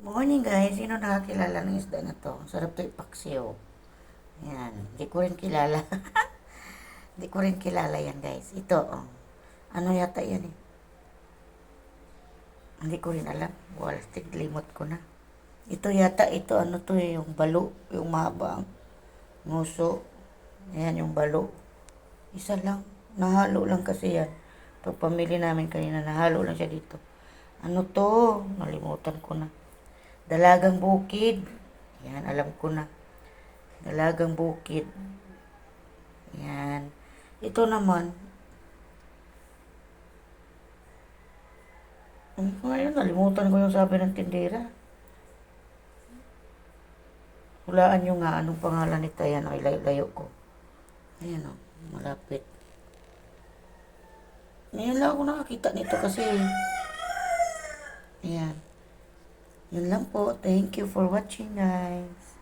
Morning guys, sino nakakilala ng isda na to? Sarap to ipaksiw. Yan, hindi ko rin kilala. Hindi ko rin kilala yan guys. Ito, oh. Ano yata yan eh? Hindi ko rin alam. Wala, limot ko na. Ito yata, ito ano to eh, yung balo, yung mahabang nguso. Ayan yung balo. Isa lang. Nahalo lang kasi yan. Pag pamili namin kanina, nahalo lang siya dito. Ano to? Nalimutan ko na. Dalagang bukid. Yan, alam ko na. Dalagang bukid. Yan. Ito naman. Ngayon, nalimutan ko yung sabi ng tindera. Hulaan nyo nga anong pangalan nito. Yan, ay layo ko. Ayan o, malapit. Ngayon lang ako nakakita nito kasi. Ayan. Yun lang po. Thank you for watching guys.